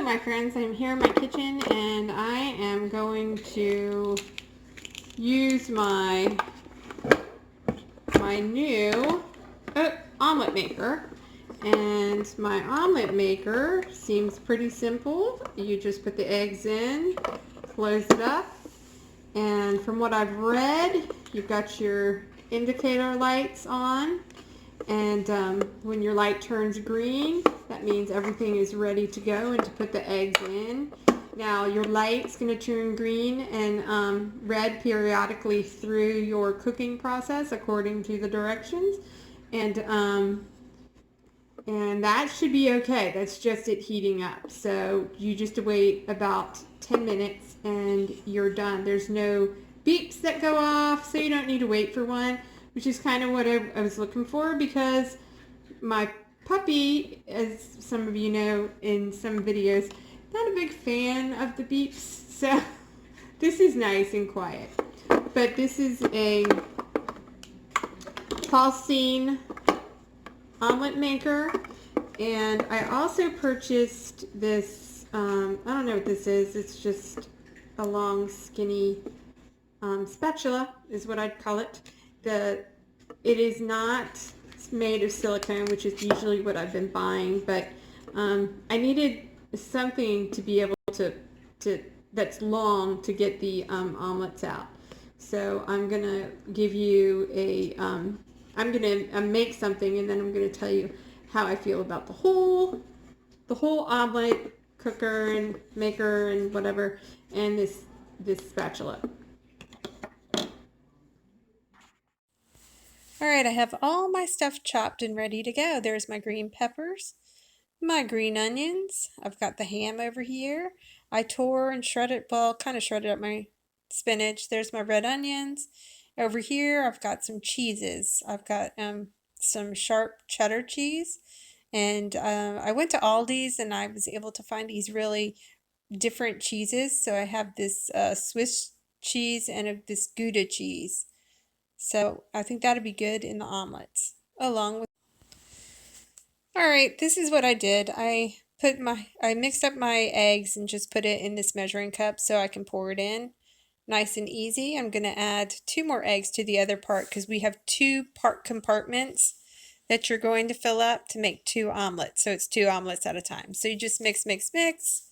my friends, I'm here in my kitchen and I am going to use my new omelet maker. And my omelet maker seems pretty simple. You just put the eggs in, close it up, and from what I've read, you've got your indicator lights on, and when your light turns green, that means everything is ready to go and to put the eggs in. Now your light's going to turn green and red periodically through your cooking process according to the directions, and that should be okay. That's just it heating up. So you just wait about 10 minutes and you're done. There's no beeps that go off, so you don't need to wait for one, which is kind of what I was looking for, because my puppy, as some of you know in some videos, not a big fan of the beeps. So this is nice and quiet. But this is a Holstein omelet maker, and I also purchased this, I don't know what this is, it's just a long skinny spatula is what I'd call it. It is not made of silicone, which is usually what I've been buying, but I needed something to be able to that's long to get the omelets out. So I'm gonna give you a I'm gonna make something, and then I'm gonna tell you how I feel about the whole omelet cooker and maker and whatever, and this spatula. All right, I have all my stuff chopped and ready to go. There's my green peppers, my green onions. I've got the ham over here. I tore and shredded, well, kind of shredded up my spinach. There's my red onions. Over here, I've got some cheeses. I've got some sharp cheddar cheese. And I went to Aldi's and I was able to find these really different cheeses. So I have this Swiss cheese and this Gouda cheese. So I think that'd be good in the omelets, along with. All right, this is what I did. I mixed up my eggs and just put it in this measuring cup so I can pour it in. Nice and easy. I'm going to add 2 more eggs to the other part because we have 2 part compartments that you're going to fill up to make 2 omelets. So it's 2 omelets at a time. So you just mix, mix, mix.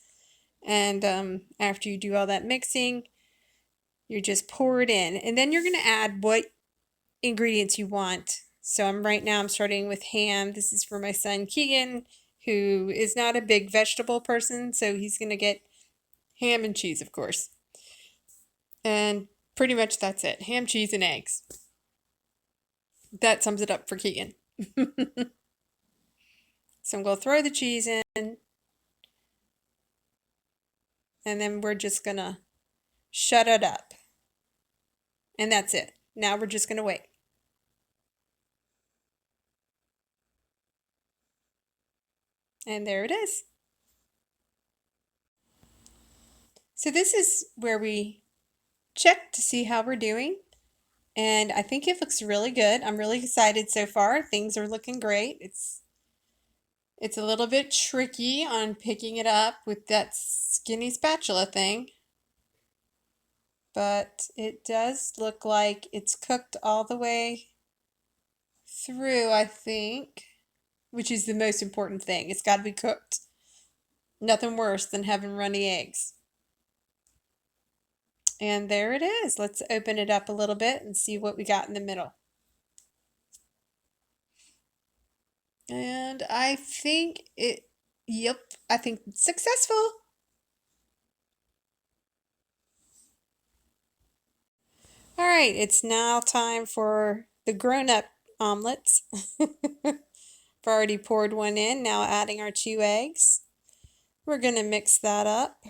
And after you do all that mixing, you just pour it in. And then you're going to add what ingredients you want. So right now I'm starting with ham. This is for my son Keegan, who is not a big vegetable person. So he's going to get ham and cheese, of course. And pretty much that's it. Ham, cheese, and eggs. That sums it up for Keegan. So I'm going to throw the cheese in. And then we're just going to shut it up. And that's it. Now we're just going to wait. And there it is. So this is where we check to see how we're doing. And I think it looks really good. I'm really excited so far. Things are looking great. It's a little bit tricky on picking it up with that skinny spatula thing. But it does look like it's cooked all the way through, I think, which is the most important thing. It's got to be cooked. Nothing worse than having runny eggs. And there it is. Let's open it up a little bit and see what we got in the middle. And I think I think it's successful. All right, it's now time for the grown-up omelets. I've already poured one in, now adding our 2 eggs. We're going to mix that up.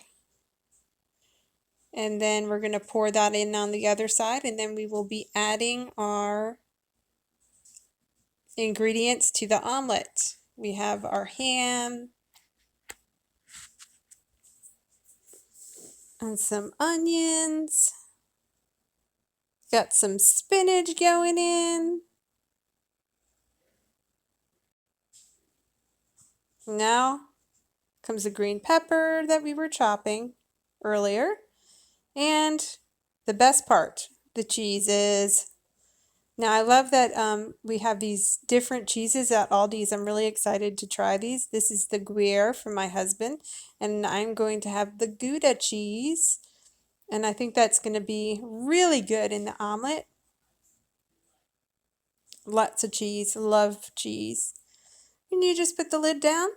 And then we're going to pour that in on the other side, and then we will be adding our ingredients to the omelet. We have our ham and some onions. Got some spinach going in. Now, Comes the green pepper that we were chopping earlier. And the best part, the cheeses. Now I love that we have these different cheeses at Aldi's. I'm really excited to try these. This is the Gruyere from my husband, and I'm going to have the Gouda cheese. And I think that's going to be really good in the omelet. Lots of cheese. Love cheese. And you just put the lid down.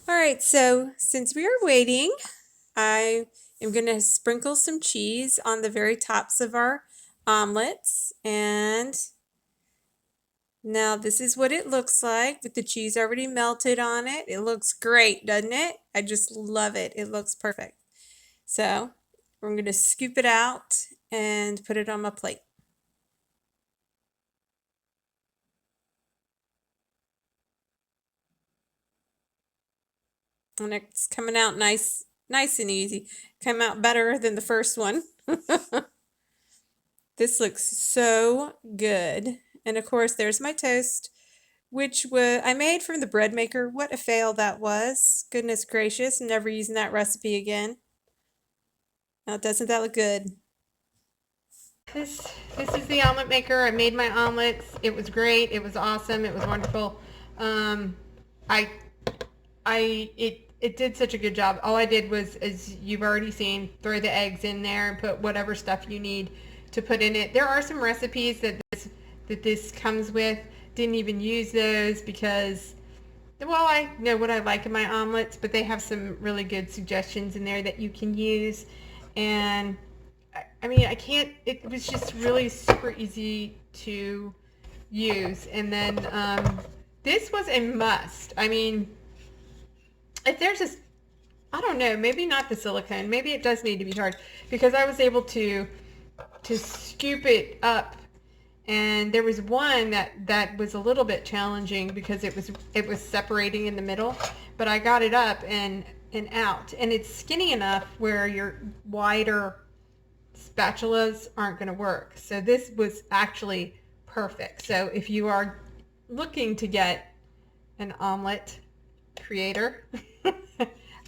All right, so since we are waiting, I am going to sprinkle some cheese on the very tops of our omelets. And now this is what it looks like with the cheese already melted on it. It looks great, doesn't it? I just love it. It looks perfect. So I'm going to scoop it out and put it on my plate. And it's coming out nice and easy. Came out better than the first one. This looks so good. And of course, there's my toast, which I made from the bread maker. What a fail that was. Goodness gracious, never using that recipe again. Now, doesn't that look good? This is the omelet maker. I made my omelets. It was great. It was awesome. It was wonderful. It did such a good job. All I did was, as you've already seen, throw the eggs in there and put whatever stuff you need to put in it. There are some recipes that this comes with. Didn't even use those because, well, I know what I like in my omelets, but they have some really good suggestions in there that you can use. And I mean, it was just really super easy to use. And then this was a must. I mean, if there's this, I don't know, maybe not the silicone, maybe it does need to be charged, because I was able to scoop it up, and there was one that was a little bit challenging because it was separating in the middle, but I got it up and out, and it's skinny enough where your wider spatulas aren't going to work. So this was actually perfect. So if you are looking to get an omelet creator,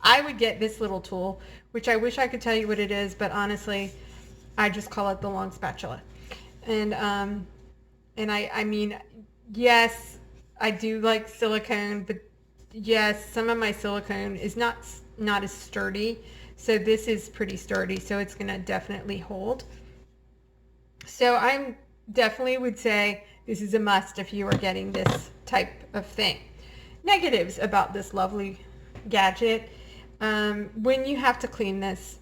I would get this little tool, which I wish I could tell you what it is, but honestly, I just call it the long spatula. And I mean, yes, I do like silicone, but yes, some of my silicone is not as sturdy. So this is pretty sturdy, so it's going to definitely hold. So I definitely would say this is a must if you are getting this type of thing. Negatives about this lovely gadget. When you have to clean this,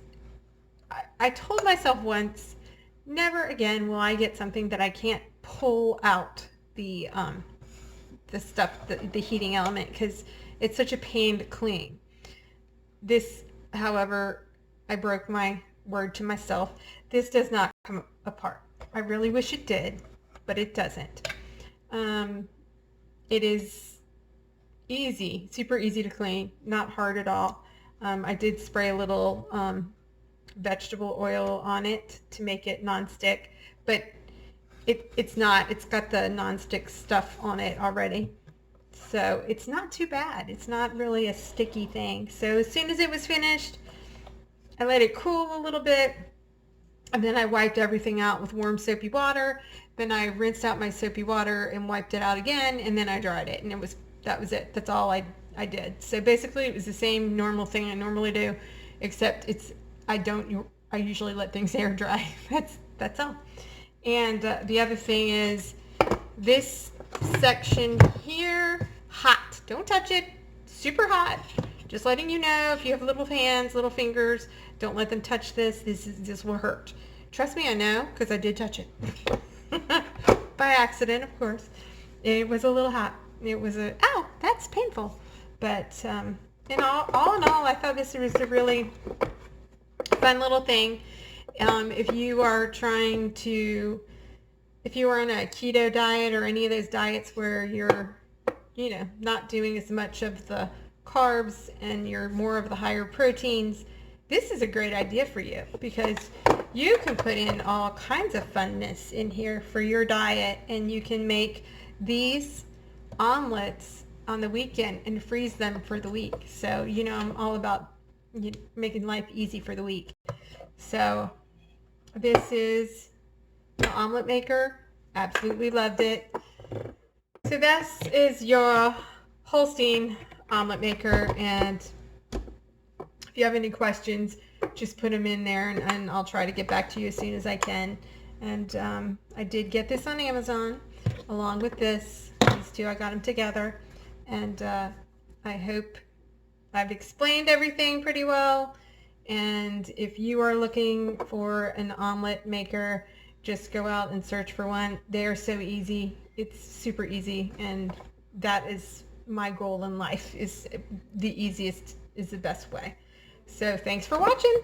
I told myself once, never again will I get something that I can't pull out the stuff, the heating element, because it's such a pain to clean. This, however, I broke my word to myself. This does not come apart. I really wish it did, but it doesn't. It is easy, super easy to clean, not hard at all. I did spray a little vegetable oil on it to make it non-stick, but it's got the non-stick stuff on it already. So it's not too bad. It's not really a sticky thing. So as soon as it was finished, I let it cool a little bit, and then I wiped everything out with warm soapy water. Then I rinsed out my soapy water and wiped it out again, and then I dried it, and that was it. That's all I did. So basically it was the same normal thing I normally do, except I usually let things air dry. That's all. And the other thing is this section here, hot. Don't touch it. Super hot. Just letting you know, if you have little hands, little fingers, don't let them touch this. This will hurt. Trust me, I know, because I did touch it. By accident, of course. It was a little hot. It was ow, that's painful. But in all in all, I thought this was a really fun little thing. If you are on a keto diet or any of those diets where you're, not doing as much of the carbs and you're more of the higher proteins, this is a great idea for you, because you can put in all kinds of funness in here for your diet, and you can make these omelets on the weekend and freeze them for the week. So, you know, I'm all about making life easy for the week. So this is the omelet maker. Absolutely loved it. So this is your Holstein omelet maker, and if you have any questions, just put them in there, and I'll try to get back to you as soon as I can. And I did get this on Amazon along with this. These two, I got them together, and I hope I've explained everything pretty well. And if you are looking for an omelet maker, just go out and search for one. They are so easy. It's super easy, and that is my goal in life, is the easiest is the best way. So thanks for watching.